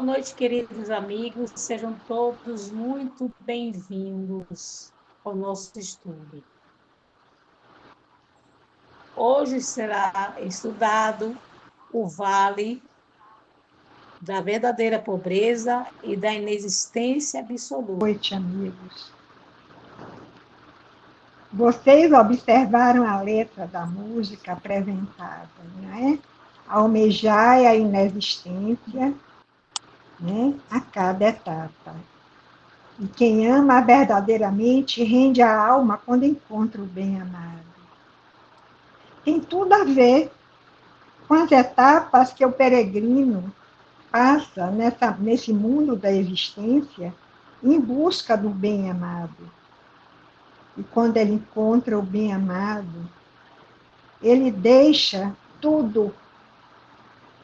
Noite, queridos amigos, sejam todos muito bem-vindos ao nosso estudo. Hoje será estudado o vale da verdadeira pobreza e da inexistência absoluta. Noite, amigos. Vocês observaram a letra da música apresentada, não é? Almejai a inexistência, né? A cada etapa. E quem ama verdadeiramente rende a alma quando encontra o bem-amado. Tem tudo a ver com as etapas que o peregrino passa nesse mundo da existência em busca do bem-amado. E quando ele encontra o bem-amado, ele deixa tudo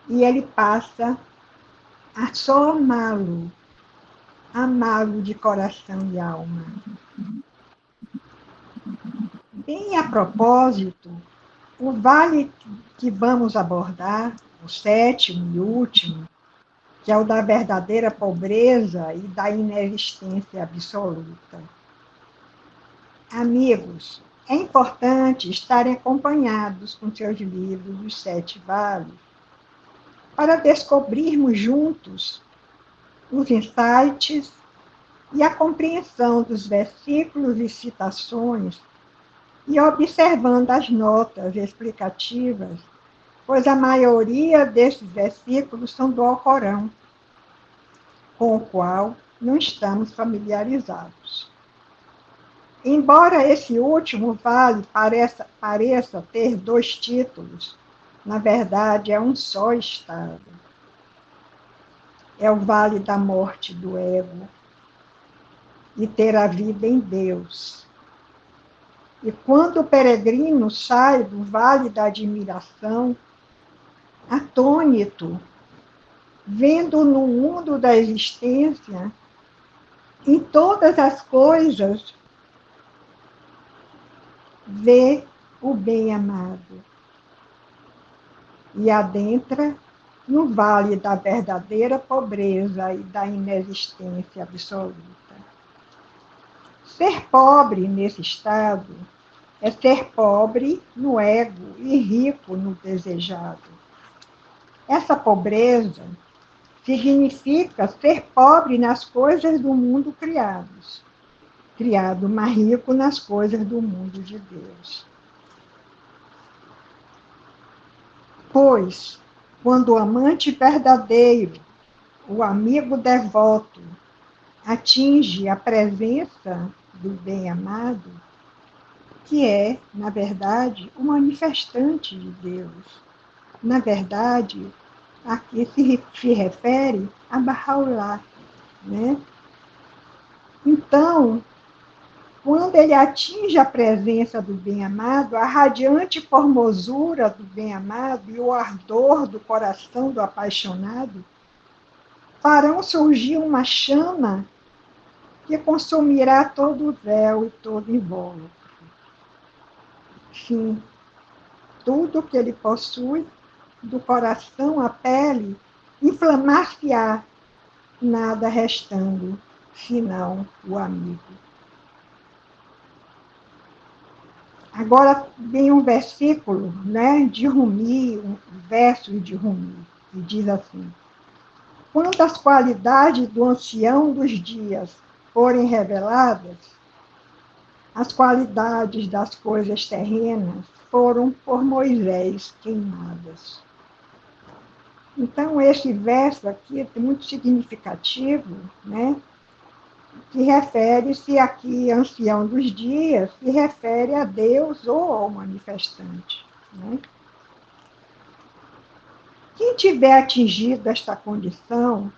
e ele passa a só amá-lo de coração e alma. Bem a propósito, o vale que vamos abordar, o sétimo e último, que é o da verdadeira pobreza e da inexistência absoluta. Amigos, é importante estarem acompanhados com seus livros, Os Sete Vales, para descobrirmos juntos os insights e a compreensão dos versículos e citações e observando as notas explicativas, pois a maioria desses versículos são do Alcorão, com o qual não estamos familiarizados. Embora esse último vale pareça ter dois títulos, na verdade é um só estado. É o vale da morte do ego e ter a vida em Deus. E quando o peregrino sai do vale da admiração, atônito, vendo no mundo da existência, em todas as coisas, vê o bem-amado e adentra no vale da verdadeira pobreza e da inexistência absoluta. Ser pobre nesse estado é ser pobre no ego e rico no desejado. Essa pobreza significa ser pobre nas coisas do mundo criado, mas rico nas coisas do mundo de Deus. Pois, quando o amante verdadeiro, o amigo devoto, atinge a presença do bem-amado, que é, na verdade, o manifestante de Deus. Na verdade, aqui se refere a Bahá'u'lláh, né? Então, quando ele atinge a presença do bem-amado, a radiante formosura do bem-amado e o ardor do coração do apaixonado farão surgir uma chama que consumirá todo o véu e todo o invólucro. Sim, tudo que ele possui, do coração à pele, inflamar-se-á, nada restando, senão o amigo. Agora vem um versículo, né, de Rumi, um verso de Rumi, que diz assim: quando as qualidades do ancião dos dias forem reveladas, as qualidades das coisas terrenas foram por Moisés queimadas. Então, esse verso aqui é muito significativo, né? Que refere-se aqui, ancião dos dias, se refere a Deus ou ao manifestante. Né? Quem tiver atingido esta condição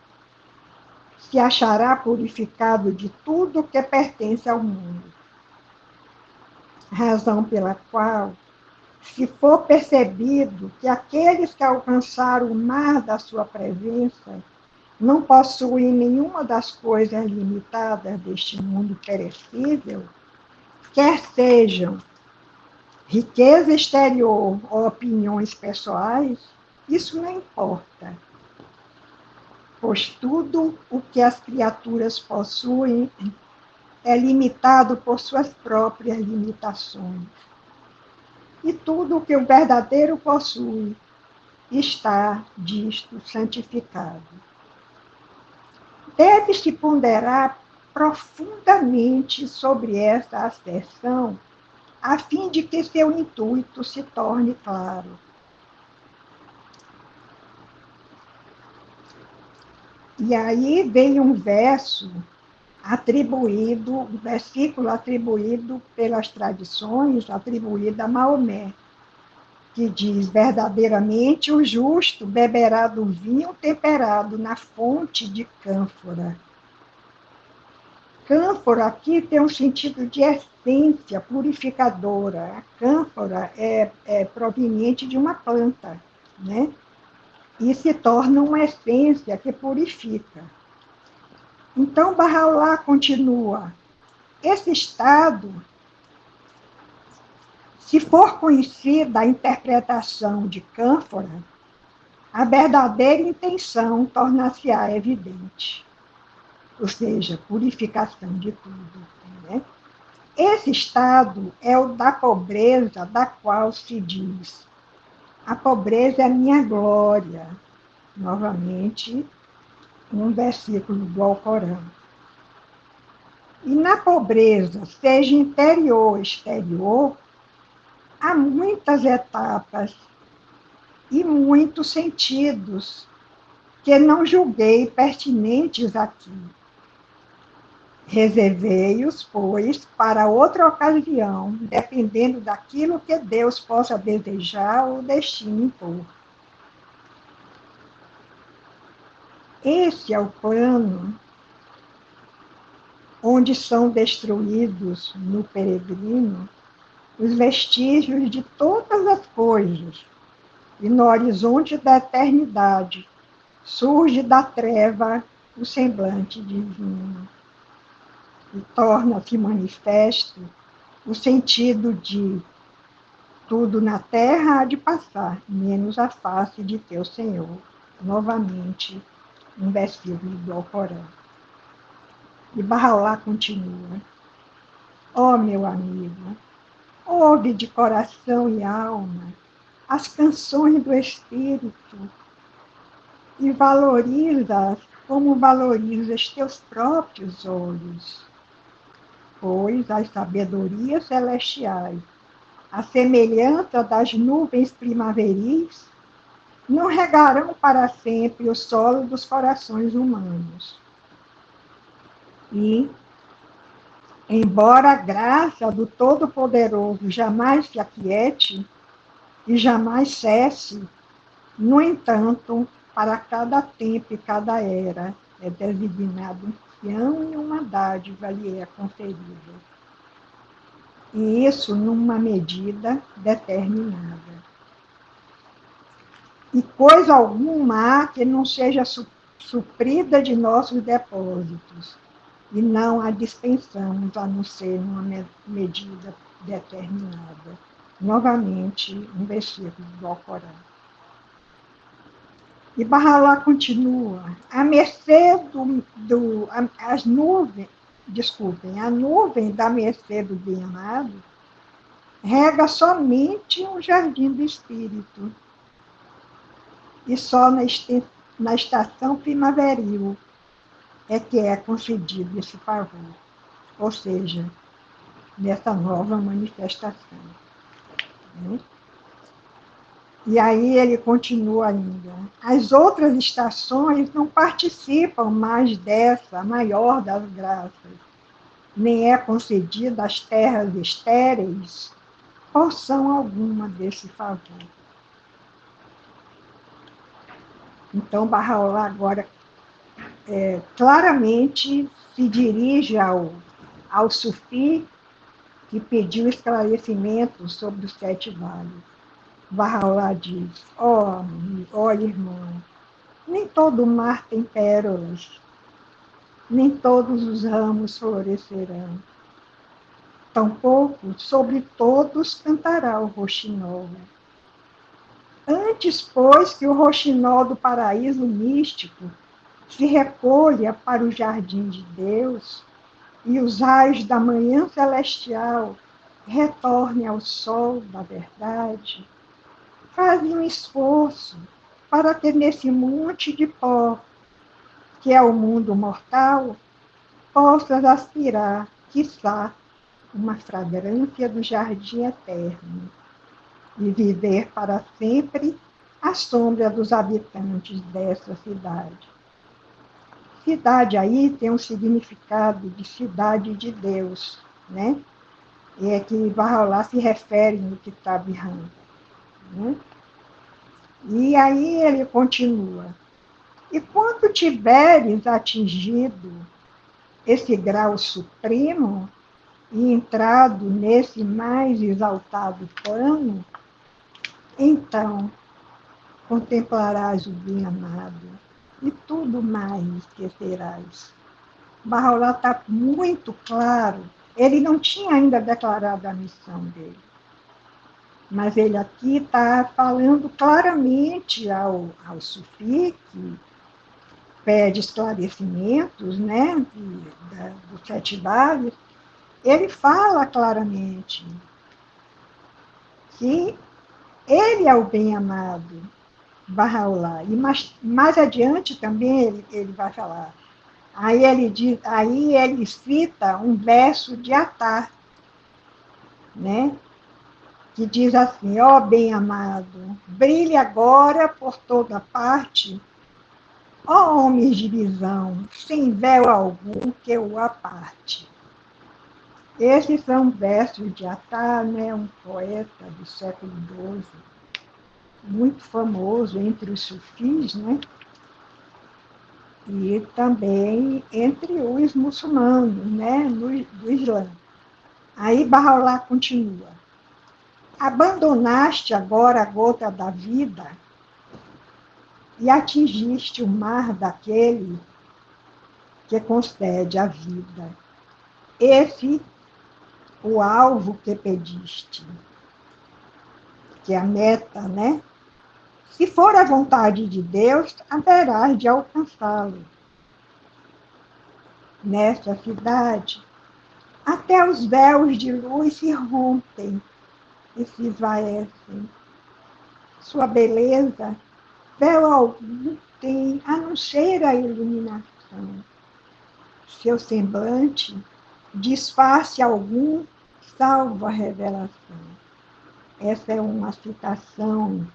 se achará purificado de tudo que pertence ao mundo. Razão pela qual, se for percebido que aqueles que alcançaram o mar da sua presença não possuem nenhuma das coisas limitadas deste mundo perecível, quer sejam riqueza exterior ou opiniões pessoais, isso não importa, pois tudo o que as criaturas possuem é limitado por suas próprias limitações. E tudo o que o verdadeiro possui está disto santificado. Deve-se ponderar profundamente sobre esta asserção, a fim de que seu intuito se torne claro. E aí vem um versículo atribuído pelas tradições, atribuído a Maomé, que diz: verdadeiramente o justo beberá do vinho temperado na fonte de cânfora. Cânfora aqui tem um sentido de essência purificadora. A cânfora é proveniente de uma planta, né? E se torna uma essência que purifica. Então, Bahá'u'lláh continua: esse estado, se for conhecida a interpretação de cânfora, a verdadeira intenção tornar-se-á evidente, ou seja, purificação de tudo. Né? Esse estado é o da pobreza, da qual se diz: a pobreza é minha glória. Novamente, um versículo do Alcorão. E na pobreza, seja interior ou exterior, há muitas etapas e muitos sentidos que não julguei pertinentes aqui. Reservei-os, pois, para outra ocasião, dependendo daquilo que Deus possa desejar ou destino impor. Esse é o plano onde são destruídos no peregrino os vestígios de todas as coisas, e no horizonte da eternidade surge da treva o semblante divino, e torna-se manifesto o sentido de tudo na terra há de passar, menos a face de teu Senhor. Novamente, um versículo do Alcorão. E Bahá'u'lláh continua: ó meu amigo, ouve de coração e alma as canções do Espírito e valoriza-as como valorizas teus próprios olhos, pois as sabedorias celestiais, a semelhança das nuvens primaveris, não regarão para sempre o solo dos corações humanos. E, embora a graça do Todo-Poderoso jamais se aquiete e jamais cesse, no entanto, para cada tempo e cada era é designado um ancião e uma dádiva lhe é conferida. E isso numa medida determinada. E coisa alguma há que não seja suprida de nossos depósitos, e não a dispensamos, a não ser numa medida determinada. Novamente, um versículo do Alcorão. E Bahá'u'lláh continua: a nuvem da mercê do bem-amado rega somente um jardim do espírito, e só na estação primaveril é que é concedido esse favor, ou seja, nessa nova manifestação. Né? E aí ele continua ainda: as outras estações não participam mais dessa maior das graças, nem é concedida às terras estéreis porção alguma desse favor. Então, Bahá'u'lláh agora claramente se dirige ao sufi que pediu esclarecimento sobre os 7 vales. Bahá'u'lláh diz: ó irmão, nem todo mar tem pérolas, nem todos os ramos florescerão. Tampouco sobre todos cantará o roxinol. Antes, pois, que o roxinol do paraíso místico se recolha para o jardim de Deus e os raios da manhã celestial retornem ao sol da verdade, faze um esforço para ter nesse monte de pó, que é o mundo mortal, possas aspirar, quiçá, uma fragrância do jardim eterno e viver para sempre à sombra dos habitantes dessa cidade. Cidade aí tem um significado de cidade de Deus, né? E é que Bahá'u'lláh se refere no Kitab Handa, né? E aí ele continua. E quando tiveres atingido esse grau supremo e entrado nesse mais exaltado plano, então contemplarás o bem-amado e tudo mais esquecerás. Bahá'u'lláh está muito claro. Ele não tinha ainda declarado a missão dele, mas ele aqui está falando claramente ao sufi, que pede esclarecimentos, né, dos 7 vales. Ele fala claramente que ele é o bem-amado, Bahá'u'lláh. E mais adiante também ele vai falar. Aí ele cita um verso de Attar, né, que diz assim: ó bem-amado, brilhe agora por toda parte, ó homens de visão, sem véu algum que o aparte. Esses são versos de Attar, né, um poeta do século XII, muito famoso entre os sufis, né, e também entre os muçulmanos, né, do Islã. Aí Bahá'u'lláh continua. Abandonaste agora a gota da vida e atingiste o mar daquele que concede a vida. Esse o alvo que pediste, que é a meta, né? Se for a vontade de Deus, haverás de alcançá-lo. Nesta cidade, até os véus de luz se rompem e se esvaecem. Sua beleza, véu algum tem, a não ser a iluminação. Seu semblante, disfarce algum, salva a revelação. Essa é uma citação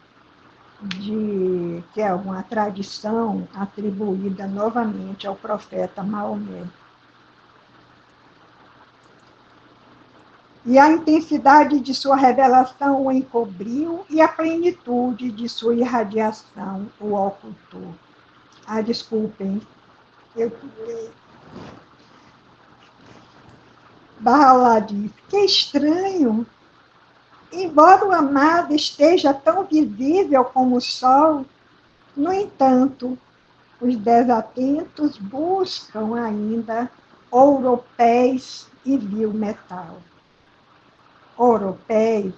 que é uma tradição atribuída novamente ao profeta Maomé. E a intensidade de sua revelação o encobriu e a plenitude de sua irradiação o ocultou. Desculpem, eu pulei. Bahá'u'lláh diz, que estranho, embora o amado esteja tão visível como o sol, no entanto, os desatentos buscam ainda ouropéis e vil metal. Ouropéis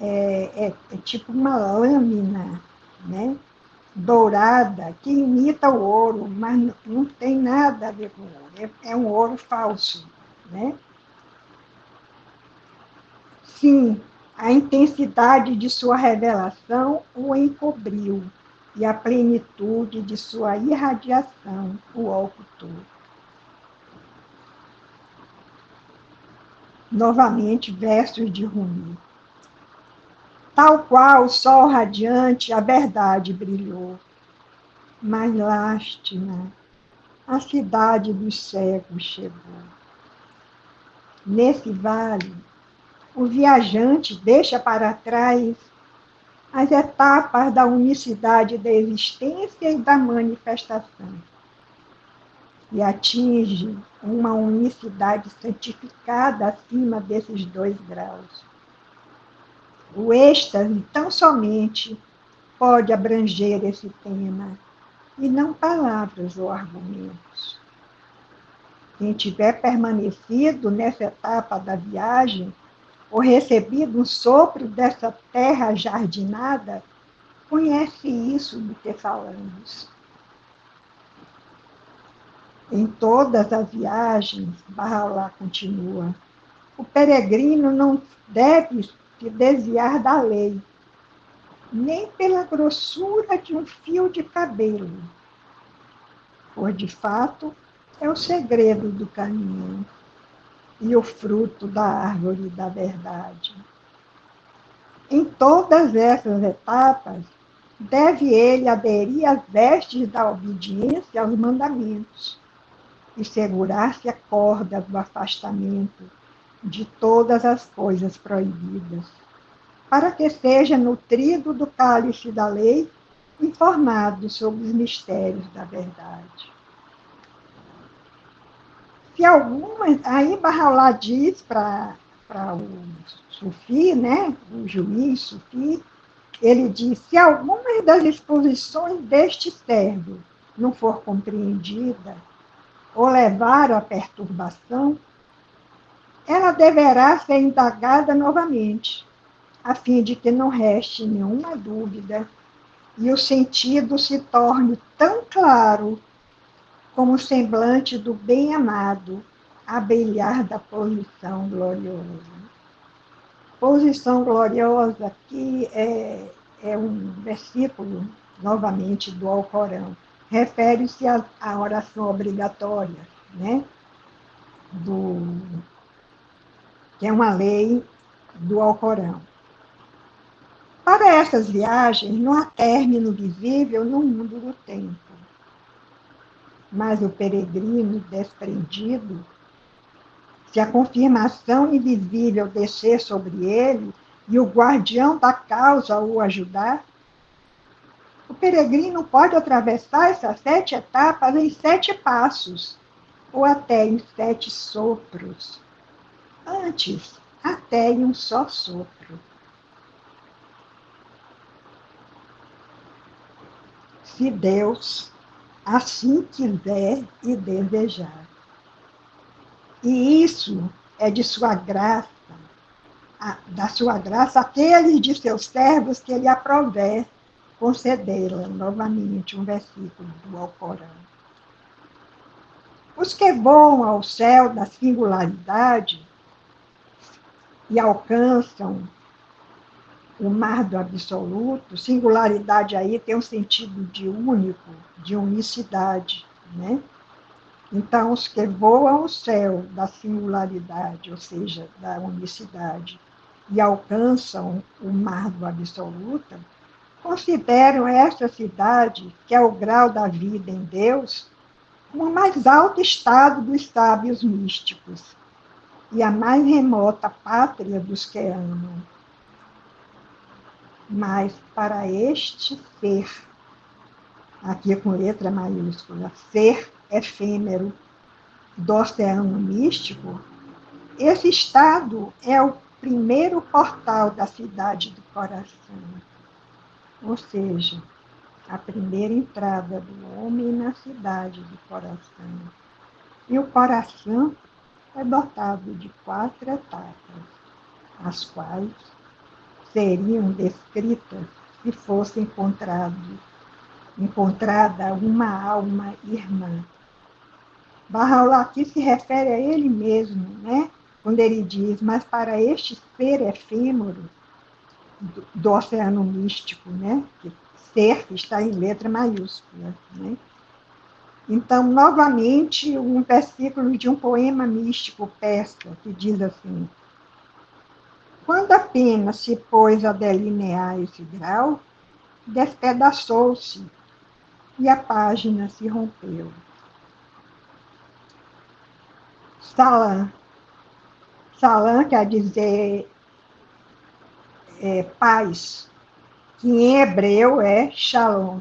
é tipo uma lâmina, né, dourada que imita o ouro, mas não tem nada a ver com ouro. É um ouro falso, né? Sim, a intensidade de sua revelação o encobriu e a plenitude de sua irradiação o ocultou. Novamente, versos de Rumi. Tal qual o sol radiante, a verdade brilhou. Mas lástima, a cidade dos cegos chegou. Nesse vale, o viajante deixa para trás as etapas da unicidade da existência e da manifestação e atinge uma unicidade santificada acima desses 2 graus. O êxtase tão somente pode abranger esse tema, e não palavras ou argumentos. Quem tiver permanecido nessa etapa da viagem, ou recebido um sopro dessa terra jardinada, conhece isso do que falamos. Em todas as viagens, Bahá'u'lláh continua, o peregrino não deve se desviar da lei, nem pela grossura de um fio de cabelo, pois, de fato, é o segredo do caminho e o fruto da árvore da verdade. Em todas essas etapas, deve ele aderir às vestes da obediência aos mandamentos e segurar-se a corda do afastamento de todas as coisas proibidas, para que seja nutrido do cálice da lei, informado sobre os mistérios da verdade. Se algumas, aí Bahá'u'lláh diz para o Sufi, né, o juiz Sufi, ele diz, se alguma das exposições deste servo não for compreendida ou levar à perturbação, ela deverá ser indagada novamente, a fim de que não reste nenhuma dúvida e o sentido se torne tão claro como o semblante do bem-amado a brilhar da posição gloriosa. Posição gloriosa, que é um versículo, novamente, do Alcorão. Refere-se à oração obrigatória, né? Que é uma lei do Alcorão. Para essas viagens, não há término visível no mundo do tempo. Mas o peregrino desprendido, se a confirmação invisível descer sobre ele e o guardião da causa o ajudar, o peregrino pode atravessar essas 7 etapas em 7 passos, ou até em 7 sopros. Antes, até em um só sopro. Se Deus assim quiser e desejar. E isso é de sua graça, da sua graça, aqueles de seus servos que ele aprouver concedê-la. Novamente, um versículo do Alcorão. Os que voam ao céu da singularidade e alcançam o mar do absoluto, singularidade aí tem um sentido de único, de unicidade, né? Então, os que voam ao céu da singularidade, ou seja, da unicidade, e alcançam o mar do absoluto, consideram esta cidade, que é o grau da vida em Deus, como o mais alto estado dos sábios místicos e a mais remota pátria dos que amam. Mas para este ser, aqui com letra maiúscula, ser efêmero do oceano místico, esse estado é o primeiro portal da cidade do coração. Ou seja, a primeira entrada do homem na cidade do coração. E o coração é dotado de 4 etapas, as quais seriam descritas se fosse encontrada uma alma irmã. Bahá'u'lláh aqui se refere a ele mesmo, né? Quando ele diz, mas para este ser efêmero do oceano místico, né? Que ser está em letra maiúscula, né? Então, novamente, um versículo de um poema místico persa, que diz assim, quando apenas se pôs a delinear esse grau, despedaçou-se e a página se rompeu. Salam. Salam quer dizer paz, que em hebreu é shalom.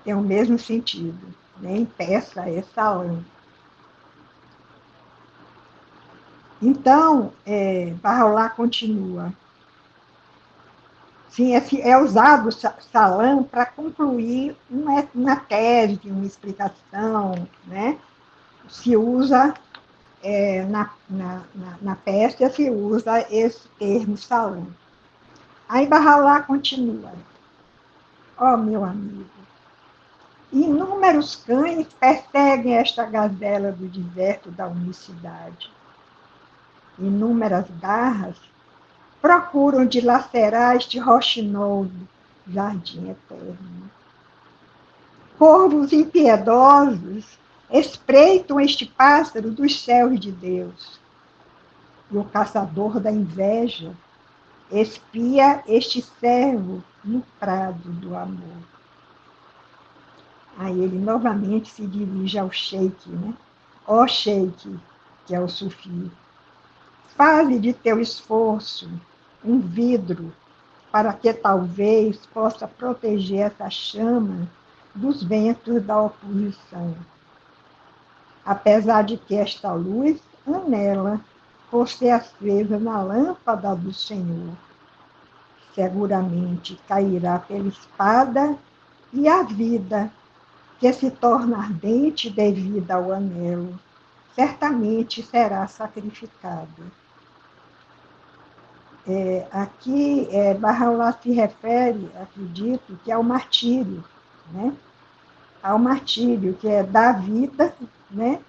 Tem o mesmo sentido. Né? Em persa é salam. Então, Bahá'u'lláh continua. Sim, é usado salam para concluir uma tese, uma explicação, né? Se usa, na Pérsia, se usa esse termo salam. Aí Bahá'u'lláh continua. Ó, meu amigo, Inúmeros cães perseguem esta gazela do deserto da unicidade. Inúmeras garras procuram dilacerar este rochinoso jardim eterno. Corvos impiedosos espreitam este pássaro dos céus de Deus. E o caçador da inveja espia este servo no prado do amor. Aí ele novamente se dirige ao sheik, né? Ó sheik, que é o sufi, fale de teu esforço, um vidro, para que talvez possa proteger essa chama dos ventos da oposição. Apesar de que esta luz anela por ser acesa na lâmpada do Senhor, seguramente cairá pela espada e a vida, que se torna ardente devido ao anelo, certamente será sacrificada. Aqui, Bahá'u'lláh se refere, acredito, que ao martírio, né? Ao martírio, que é dar vida, né,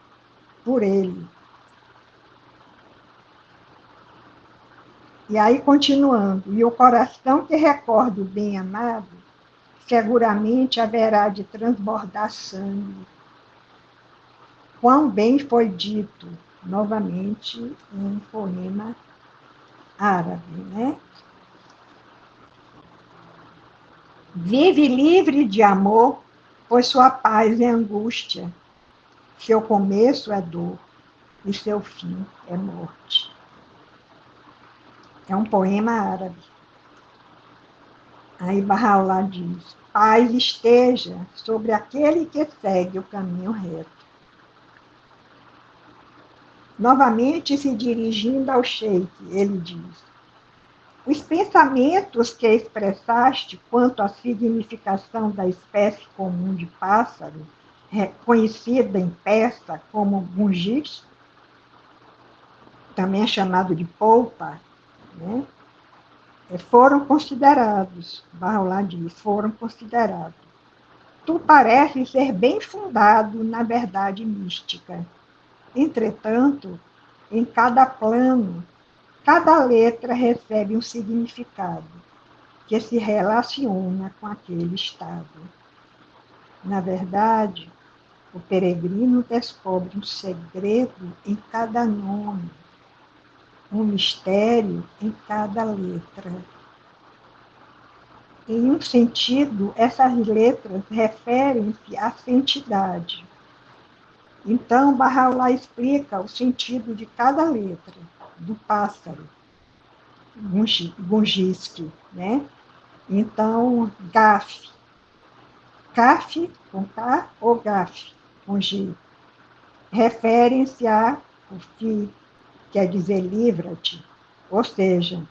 por ele. E aí, continuando, e o coração que recorda o bem-amado, seguramente haverá de transbordar sangue. Quão bem foi dito, novamente, um poema árabe, né? Vive livre de amor, pois sua paz é angústia. Seu começo é dor e seu fim é morte. É um poema árabe. Aí Bahá'u'lláh diz: paz esteja sobre aquele que segue o caminho reto. Novamente se dirigindo ao sheik, ele diz: os pensamentos que expressaste quanto à significação da espécie comum de pássaro, conhecida em persa como bungis, também é chamado de polpa, né? Foram considerados, Bahá'u'lláh diz, foram considerados. Tu pareces ser bem fundado na verdade mística. Entretanto, em cada plano, cada letra recebe um significado que se relaciona com aquele estado. Na verdade, o peregrino descobre um segredo em cada nome, um mistério em cada letra. Em um sentido, essas letras referem-se à santidade. Então, Bahá'u'lláh explica o sentido de cada letra do pássaro, Gungisque, né? Então, Gaf, Kaf, com K, ou Gaf, com G, referem-se a o Fi, quer dizer livra-te, ou seja,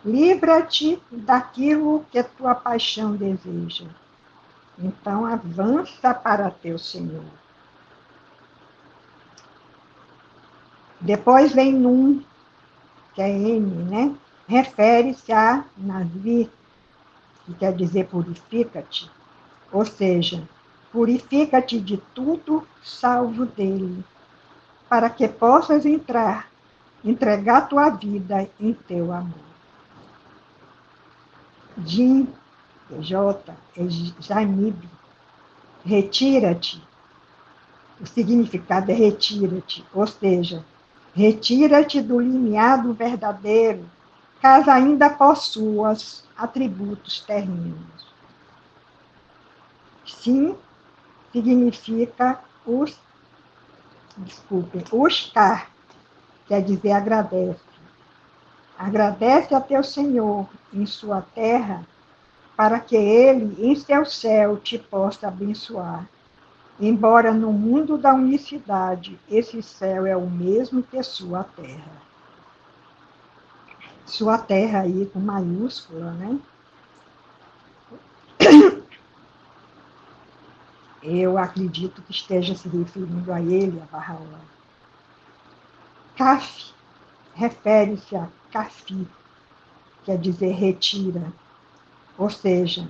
livra-te daquilo que tua paixão deseja. Então, avança para teu Senhor. Depois vem Nun, que é N, né? Refere-se a Nazir, que quer dizer purifica-te, ou seja, purifica-te de tudo salvo dele, para que possas entregar tua vida em teu amor. Jim, J, é Janib, retira-te. O significado é retira-te, ou seja, retira-te do limiar do verdadeiro, caso ainda possuas atributos terrenos. Sim, significa Ushkar, quer dizer agradece. Agradece a teu Senhor em sua terra, para que ele em seu céu te possa abençoar. Embora no mundo da unicidade, esse céu é o mesmo que sua terra. Sua terra aí com maiúscula, né? Eu acredito que esteja se referindo a ele, a Bahá'u'lláh. Kaf refere-se a Kafi, quer dizer retira. Ou seja,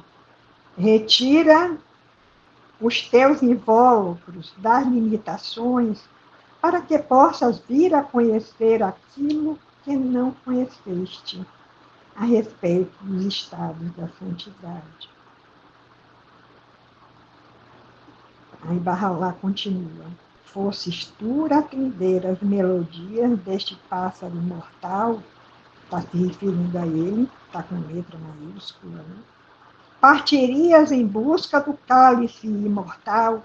retira os teus invólucros das limitações, para que possas vir a conhecer aquilo que não conheceste a respeito dos estados da santidade. Aí Bahá'u'lláh continua. Fosses tu a atender as melodias deste pássaro mortal, está se referindo a ele, está com letra maiúscula, né? Partirias em busca do cálice imortal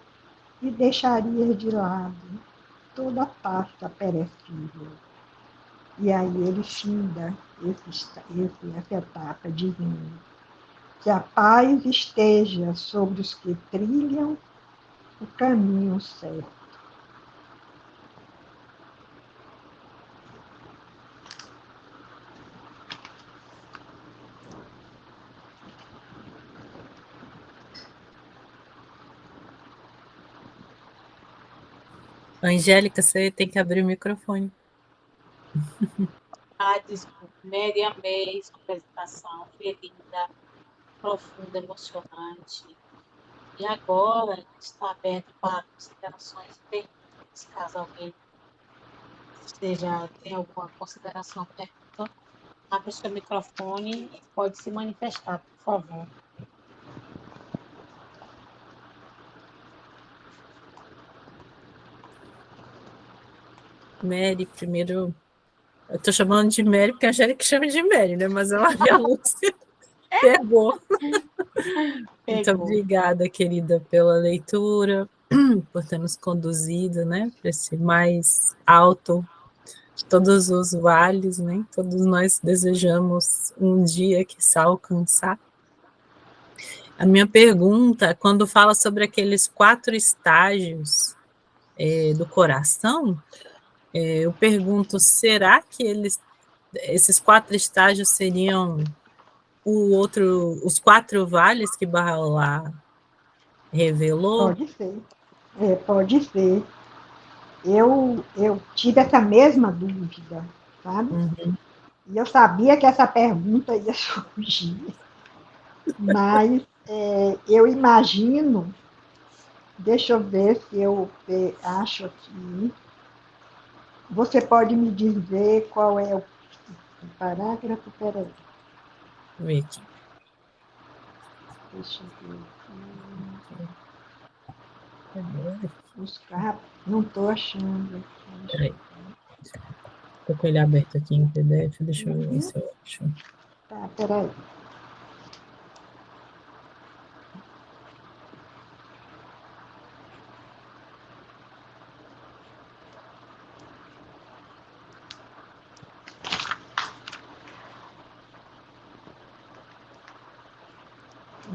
e deixarias de lado toda a pasta perecível. E aí ele finda essa etapa dizendo que a paz esteja sobre os que trilham o caminho certo. Angélica, você tem que abrir o microfone. Desculpe, Mary, amei sua apresentação, foi linda, profunda, emocionante. E agora está aberto para considerações e perguntas, caso alguém tenha alguma consideração ou pergunta, abra o seu microfone e pode se manifestar, por favor. Mary, primeiro. Eu estou chamando de Mary porque a Angélica chama de Mary, né? Mas a Maria Lúcia pegou. Muito obrigada, querida, pela leitura, por ter nos conduzido, né, para esse mais alto de todos os vales, né? Todos nós desejamos um dia que alcançar. A minha pergunta, quando fala sobre aqueles 4 estágios do coração, eu pergunto, será que esses 4 estágios seriam os 4 vales que Bahá'u'lláh revelou? Pode ser. Pode ser. Eu tive essa mesma dúvida, sabe? Uhum. E eu sabia que essa pergunta ia surgir. Mas eu imagino, deixa eu ver se eu acho aqui. Você pode me dizer qual é o parágrafo? Peraí. Vê aqui. Deixa eu ver aqui. Buscar, não estou achando aqui. Peraí. Estou com ele aberto aqui em PDF, deixa eu ver se eu acho. Tá, peraí.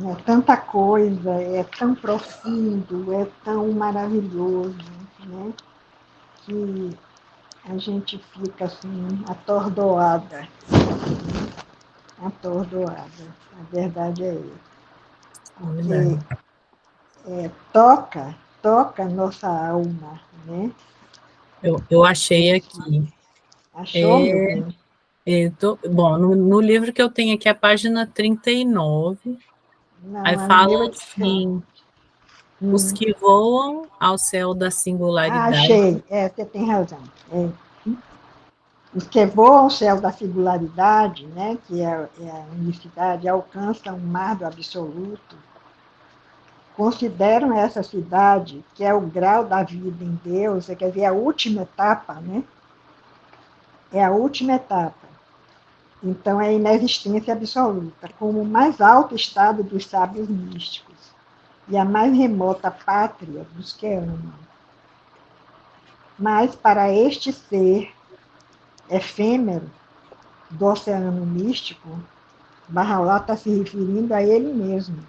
É tanta coisa, é tão profundo, é tão maravilhoso, né? Que a gente fica assim, atordoada. Atordoada. A verdade é essa. Porque toca a nossa alma, né? Eu achei aqui. Achou, meu bem? Bom, no livro que eu tenho aqui, a página 39, Não, aí o meu fala é diferente. assim, os que voam ao céu da singularidade. Achei, você tem razão. Os que voam ao céu da singularidade, né, que é a unicidade, alcançam o mar do absoluto, consideram essa cidade, que é o grau da vida em Deus, quer dizer, a última etapa, né? É a última etapa. Então, é a inexistência absoluta, como o mais alto estado dos sábios místicos e a mais remota pátria dos que amam. Mas, para este ser efêmero do oceano místico, Bahá'u'lláh está se referindo a ele mesmo.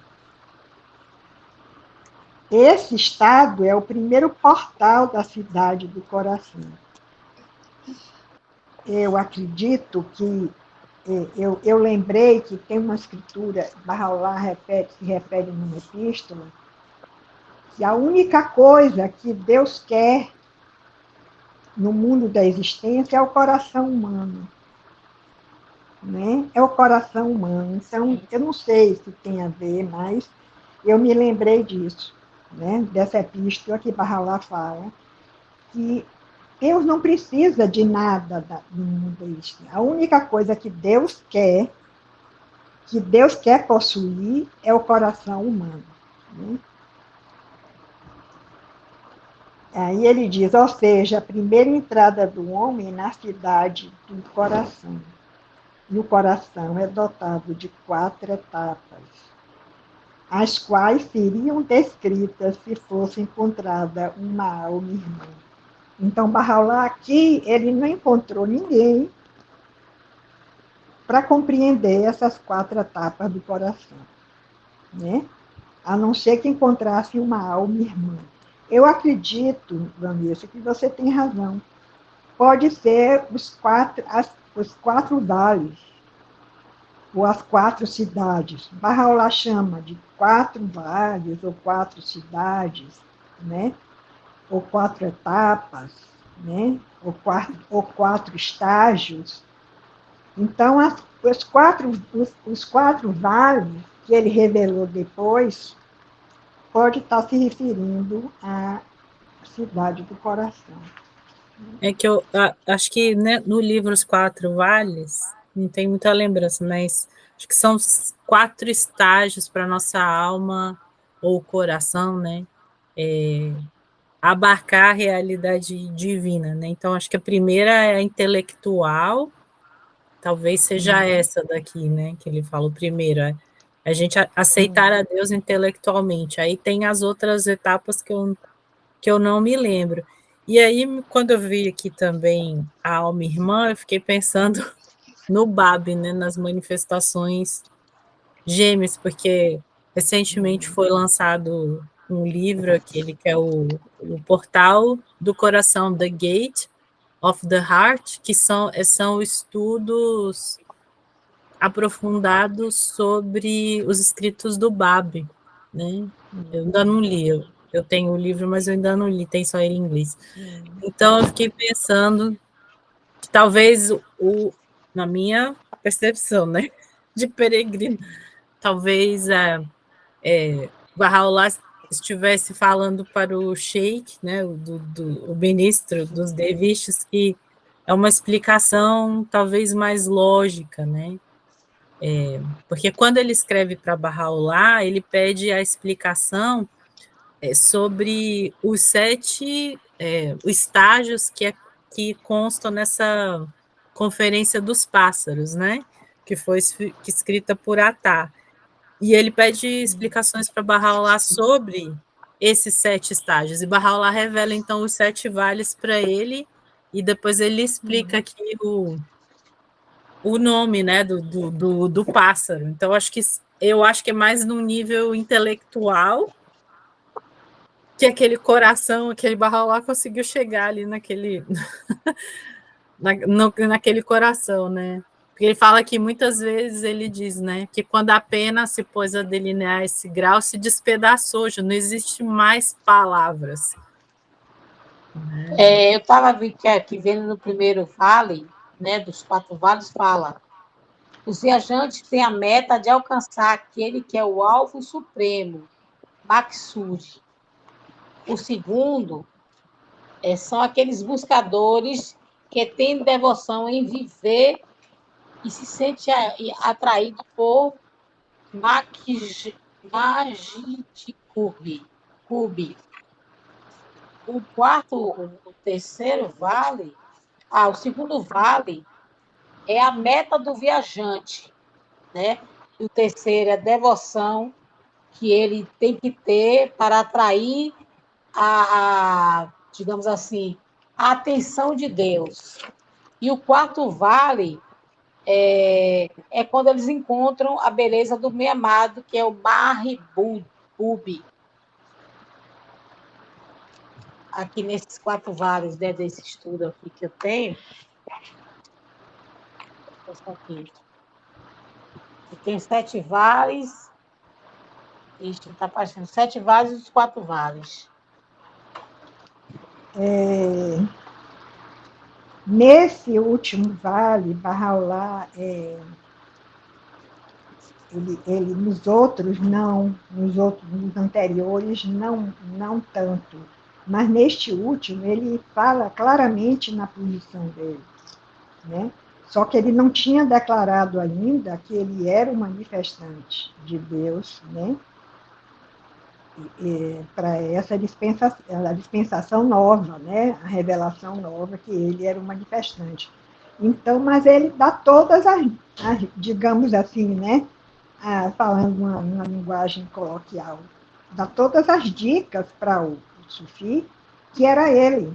Esse estado é o primeiro portal da cidade do coração. Eu acredito que eu lembrei que tem uma escritura, Bahá'u'lláh se refere numa epístola, que a única coisa que Deus quer no mundo da existência é o coração humano. Né? É o coração humano. Então, eu não sei se tem a ver, mas eu me lembrei disso. né, dessa epístola que Bahá'u'lláh fala, que Deus não precisa de nada do mundo este. A única coisa que Deus quer possuir é o coração humano. Né? Aí ele diz, ou seja, a primeira entrada do homem na cidade do coração. E o coração é dotado de 4 etapas, as quais seriam descritas se fosse encontrada uma alma irmã. Então, Bahá'u'lláh aqui, ele não encontrou ninguém para compreender essas 4 etapas do coração, né? A não ser que encontrasse uma alma irmã. Eu acredito, Vanessa, que você tem razão. Pode ser os 4 vales, ou as 4 cidades. Bahá'u'lláh chama de 4 vales, ou 4 cidades, né? Ou 4 etapas, né? Ou 4 estágios. Então, os quatro vales que ele revelou depois pode estar se referindo à cidade do coração. É que eu acho que, né, no livro Os Quatro Vales, não tem muita lembrança, mas acho que são 4 estágios para nossa alma ou coração, né? Abarcar a realidade divina, né? Então, acho que a primeira é a intelectual, talvez seja essa daqui, né? Que ele fala, o primeiro é a gente aceitar a Deus intelectualmente. Aí tem as outras etapas que eu não me lembro. E aí, quando eu vi aqui também a alma irmã, eu fiquei pensando no Bab, né? Nas manifestações gêmeas, porque recentemente foi lançado um livro, aquele que é o Portal do Coração, The Gate of the Heart, que são estudos aprofundados sobre os escritos do Bab, né? Eu ainda não li, eu tenho o livro, mas eu ainda não li, tem só ele em inglês. Então eu fiquei pensando que talvez na minha percepção, né, de peregrino, talvez Bahá'u'lláh estivesse falando para o sheik, né, o ministro dos derviches, que é uma explicação talvez mais lógica, né? Porque quando ele escreve para Bahá'u'lláh, ele pede a explicação sobre os 7 estágios que constam nessa Conferência dos Pássaros, né? Que foi escrita por Attar. E ele pede explicações para Bahá'u'lláh sobre esses 7 estágios. E Bahá'u'lláh revela, então, os 7 vales para ele, e depois ele explica aqui o nome, né, do pássaro. Então, eu acho que é mais num nível intelectual que aquele coração, aquele Bahá'u'lláh conseguiu chegar ali naquele coração, né? Porque ele fala que muitas vezes ele diz, né, que quando a pena se pôs a delinear esse grau, se despedaçou, já não existe mais palavras. Eu estava aqui vendo no primeiro vale, né, dos 4 vales, fala: os viajantes têm a meta de alcançar aquele que é o alvo supremo, Maksud. O segundo são aqueles buscadores que têm devoção em viver e se sente atraído por Majid Kubi. O terceiro vale, o segundo vale é a meta do viajante, né? E o terceiro é a devoção que ele tem que ter para atrair digamos assim, a atenção de Deus. E o quarto vale é quando eles encontram a beleza do meio amado, que é o Mahbubi. Aqui nesses 4 vales, né, desse estudo aqui que eu tenho, e tem 7 vales, está aparecendo 7 vales e os 4 vales. Nesse último vale, Bahá'u'lláh ele nos outros não, nos anteriores não tanto, mas neste último ele fala claramente na posição dele, né? Só que ele não tinha declarado ainda que ele era um manifestante de Deus, né? Para essa dispensação nova, né? A revelação nova que ele era um manifestante. Então, mas ele dá todas digamos assim, né? Falando uma linguagem coloquial, dá todas as dicas para o Sufi, que era ele,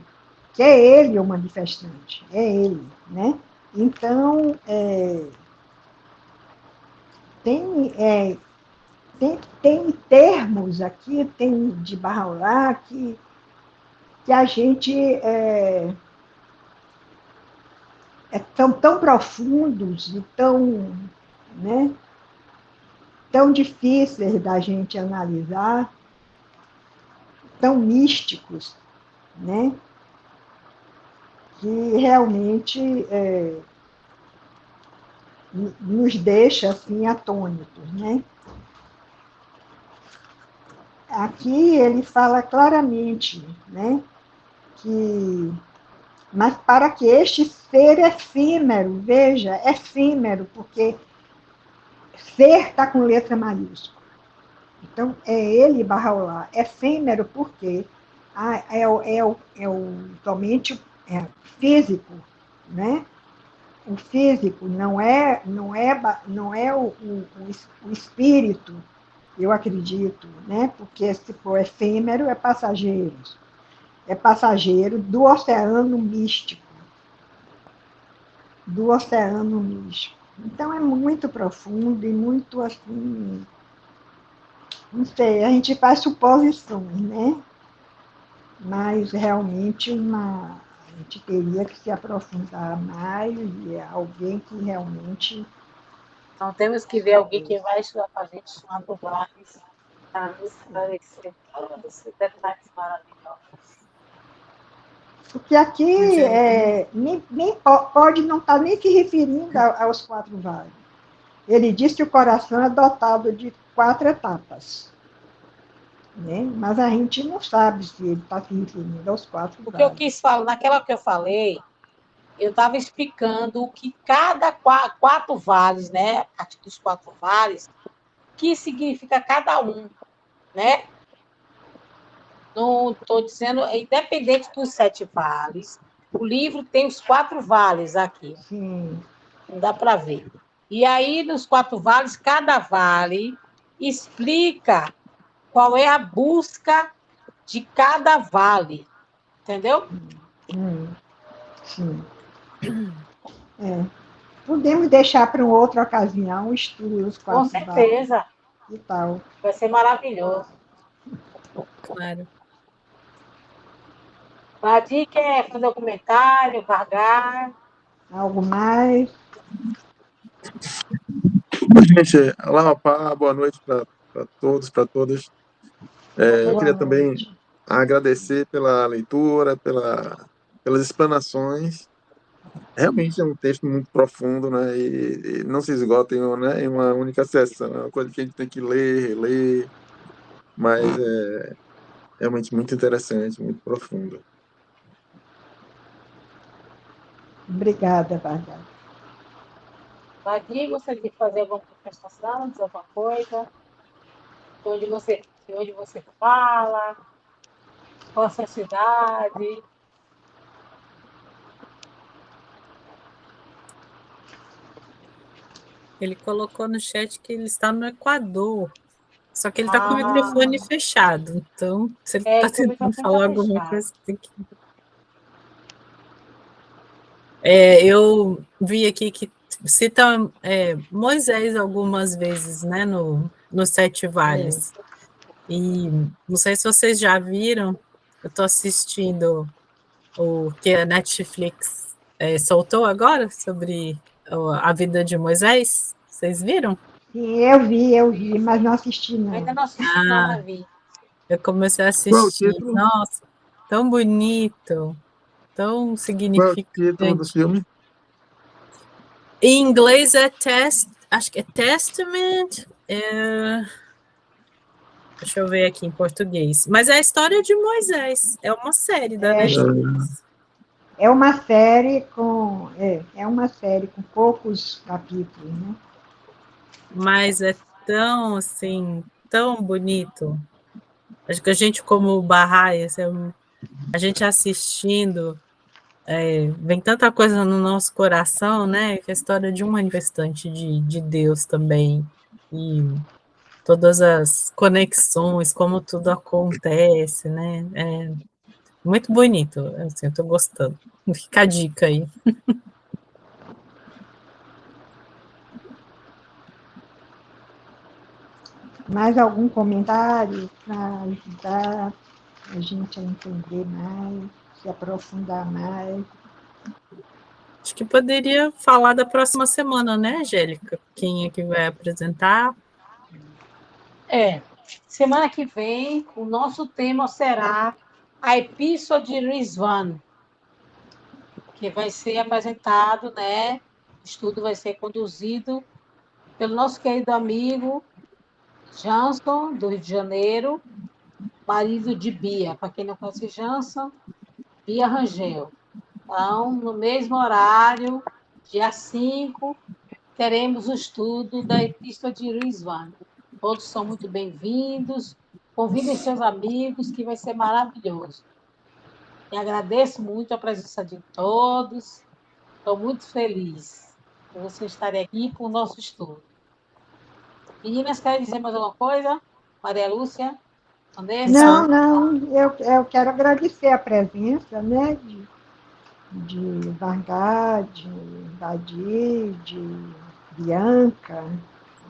que é ele o manifestante, é ele, né? Então, tem, tem termos aqui, tem de Bahá'u'lláh que a gente são tão profundos e tão, né, tão difíceis da gente analisar, tão místicos, né, que realmente nos deixa assim atônitos, né? Aqui ele fala claramente, né, que mas para que este ser efímero, veja, efímero, porque ser está com letra maiúscula. Então, é ele, Bahá'u'lláh, efêmero porque somente físico, né? O físico não é o espírito, eu acredito, né? Porque se for efêmero, é passageiro do oceano místico, do oceano místico. Então é muito profundo e muito assim, não sei, a gente faz suposições, né? Mas realmente a gente teria que se aprofundar mais e é alguém que realmente. Então, temos que ver alguém que vai estudar com a gente, chamado Vargas, para nos esclarecer todos esses detalhes maravilhosos. Porque aqui pode não estar nem se referindo aos 4 vales. Ele diz que o coração é dotado de 4 etapas. Né? Mas a gente não sabe se ele está se referindo aos 4 vales. O que eu quis falar, naquela que eu falei, eu estava explicando que cada 4 vales, né? A partir dos 4 vales, que significa cada um, né? Não estou dizendo, independente dos 7 vales, o livro tem os 4 vales aqui. Sim. Não dá para ver. E aí, nos 4 vales, cada vale explica qual é a busca de cada vale. Entendeu? Sim. Podemos deixar para uma outra ocasião o estudo dos 4 Com certeza. vales e tal. Vai ser maravilhoso. Claro. Vadir quer fazer um comentário, Vargar? Algo mais? Gente, olá, Pá, boa noite para todos, para todas. Eu queria também agradecer pela leitura, pelas explanações. Realmente é um texto muito profundo, né? E não se esgota né, em uma única sessão. É uma coisa que a gente tem que ler, reler, mas é realmente muito interessante, muito profundo. Obrigada, Bárbara. Vadir, gostaria de fazer alguma manifestação, dizer alguma coisa? De onde você fala? Qual a sua cidade? Ele colocou no chat que ele está no Equador. Só que ele está com o microfone fechado. Então, se ele está tentando falar alguma coisa, tem que. Eu vi aqui que cita Moisés algumas vezes, né, nos 7 vales. E não sei se vocês já viram, eu estou assistindo o que a Netflix soltou agora sobre a vida de Moisés. Vocês viram? Sim, eu vi, mas não assisti, não. Eu ainda não assisti, não, vi. Eu comecei a assistir. Nossa, tão bonito, tão significante. Qual é o título do filme? Em inglês é Test acho que é Testament. Deixa eu ver aqui em português. Mas é a história de Moisés. É uma série da Netflix. É uma série com poucos capítulos, né? Mas é tão, assim, tão bonito. Acho que a gente, como Bahá'í, a gente assistindo, vem tanta coisa no nosso coração, né? Que é a história de um manifestante de Deus também. E todas as conexões, como tudo acontece, né? É muito bonito. Assim, eu tô gostando. Fica a dica aí. Mais algum comentário para ajudar a gente a entender mais, se aprofundar mais? Acho que poderia falar da próxima semana, né, Angélica? Quem é que vai apresentar? Semana que vem, o nosso tema será a Epístola de Rizvan, que vai ser apresentado, né? O estudo vai ser conduzido pelo nosso querido amigo Jansson, do Rio de Janeiro, marido de Bia. Para quem não conhece Jansson, Bia Rangel. Então, no mesmo horário, dia 5, teremos o estudo da Epístola de Rizvan. Todos são muito bem-vindos. Convidem seus amigos, que vai ser maravilhoso. E agradeço muito a presença de todos. Estou muito feliz por vocês estarem aqui com o nosso estudo. Meninas, querem dizer mais alguma coisa? Maria Lúcia? Andressa? Não, eu quero agradecer a presença, né, de Vargá, de Vadir, de Bianca,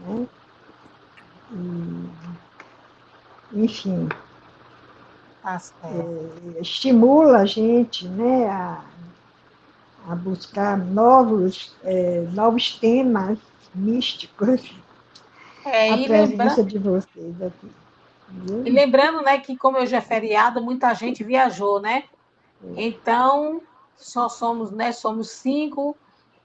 né? Enfim, Tá certo. estimula a gente, né, a buscar novos temas místicos, a E presença lembrando, de vocês aqui. Viu? né, que como hoje é feriado, muita gente viajou, né? Então, somos 5.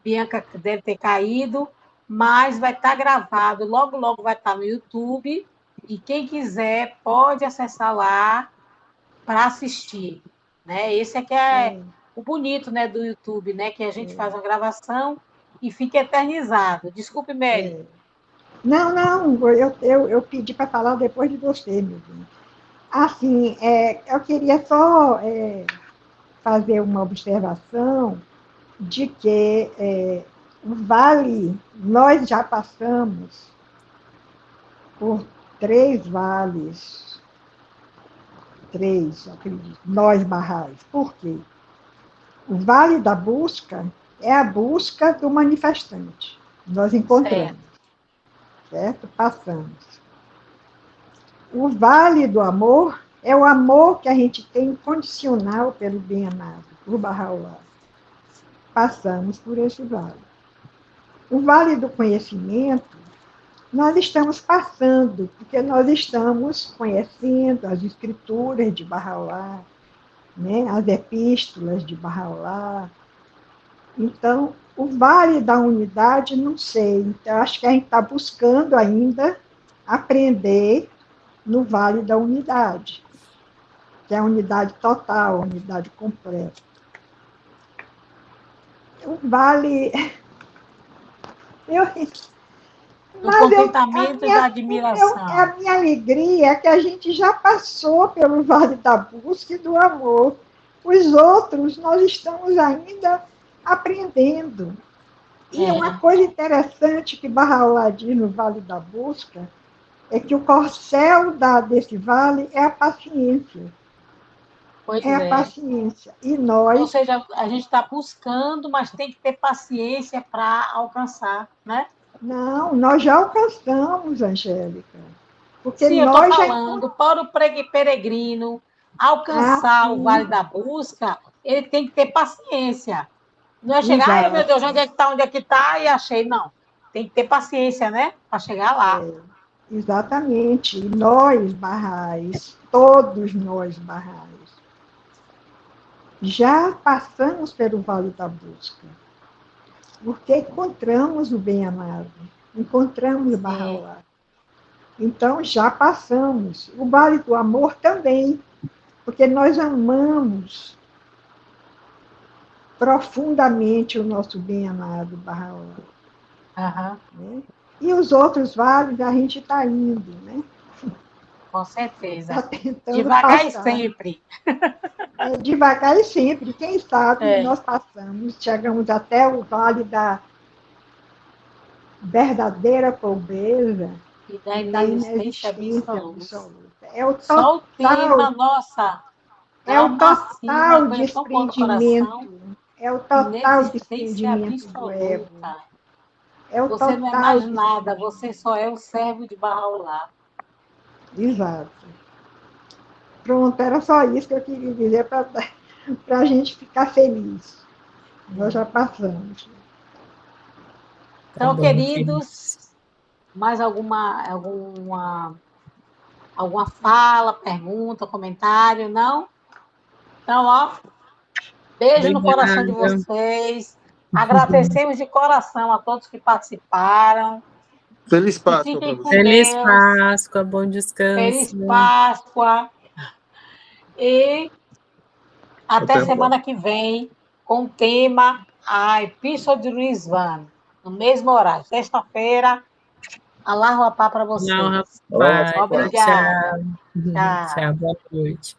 Bianca deve ter caído, mas vai estar gravado, logo, logo vai estar no YouTube. E quem quiser pode acessar lá para assistir. Né? Esse é que é o bonito, né, do YouTube, né? Que a gente faz uma gravação e fica eternizado. Desculpe, Mary. Não, eu pedi para falar depois de você, meu bem. Assim, eu queria só fazer uma observação de que o Vale, nós já passamos por 3 vales, 3, acredito, nós barrais. Por quê? O Vale da Busca é a busca do manifestante. Nós encontramos, Certo. certo? Passamos. O Vale do Amor é o amor que a gente tem incondicional pelo bem-amado, por Bahá'u'lláh. Passamos por esse vale. O Vale do Conhecimento, nós estamos passando, porque nós estamos conhecendo as escrituras de Bahá'u'lláh, né, as epístolas de Bahá'u'lláh. Então, o Vale da Unidade, não sei. Então, acho que a gente está buscando ainda aprender no Vale da Unidade, que é a unidade total, a unidade completa. O Vale. Eu, Do mas contentamento e da admiração. a minha alegria é que a gente já passou pelo Vale da Busca e do Amor. Os outros, nós estamos ainda aprendendo. E uma coisa interessante que Bahá'u'lláh diz no Vale da Busca é que o corcel desse vale é a paciência. Pois É a é. paciência. E Ou nós, seja, a gente está buscando, mas tem que ter paciência para alcançar, né? não, nós já alcançamos, Angélica. Porque Sim, eu estou nós já falando, encontramos. para o peregrino Ah, alcançar o Vale sim, da Busca, ele tem que ter paciência. Não é chegar, ai meu Deus, exato. onde é que está? E achei, não. Tem que ter paciência, né? Para chegar lá. Exatamente. E nós, barrais, todos nós, barrais, já passamos pelo Vale da Busca, porque encontramos o bem-amado. encontramos Sim. Barraulá. Então, já passamos. O Vale do Amor também, porque nós amamos profundamente o nosso bem-amado Barraulá. Aham, Né? E os outros vales a gente está indo, né? com certeza. Está tentando Devagar e passar. sempre. Devagar e sempre. Quem sabe É. nós passamos, chegamos até o vale da verdadeira pobreza E da e da inexistência inexistência absoluta. absoluta. É o Só o tema, total, nossa, é dá o uma total coisa tão boa no coração. desprendimento, é o total Inexistência desprendimento do ego, absoluta. é o Você não é total mais nada, desprendimento. você só é o servo de Bahá'u'lláh. Exato. Pronto, era só isso que eu queria dizer para a gente ficar feliz. Nós já passamos. Tá Então, bom, queridos, mais alguma fala, pergunta, comentário? Não? Então, ó, beijo no coração de obrigada. vocês. Agradecemos de coração a todos que participaram. Feliz E Páscoa para fiquem com você. Feliz Deus. Páscoa, bom descanso. Feliz Páscoa. E até Até a próxima. semana que vem com o tema a Epístola de Luiz Vane, no mesmo horário. Sexta-feira, Allahu Akbar para Não, vocês. rapaz. Obrigada. Tchau. Tchau. Tchau, boa noite.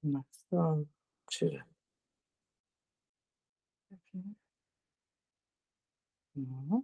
Maçã, tira. Uhum.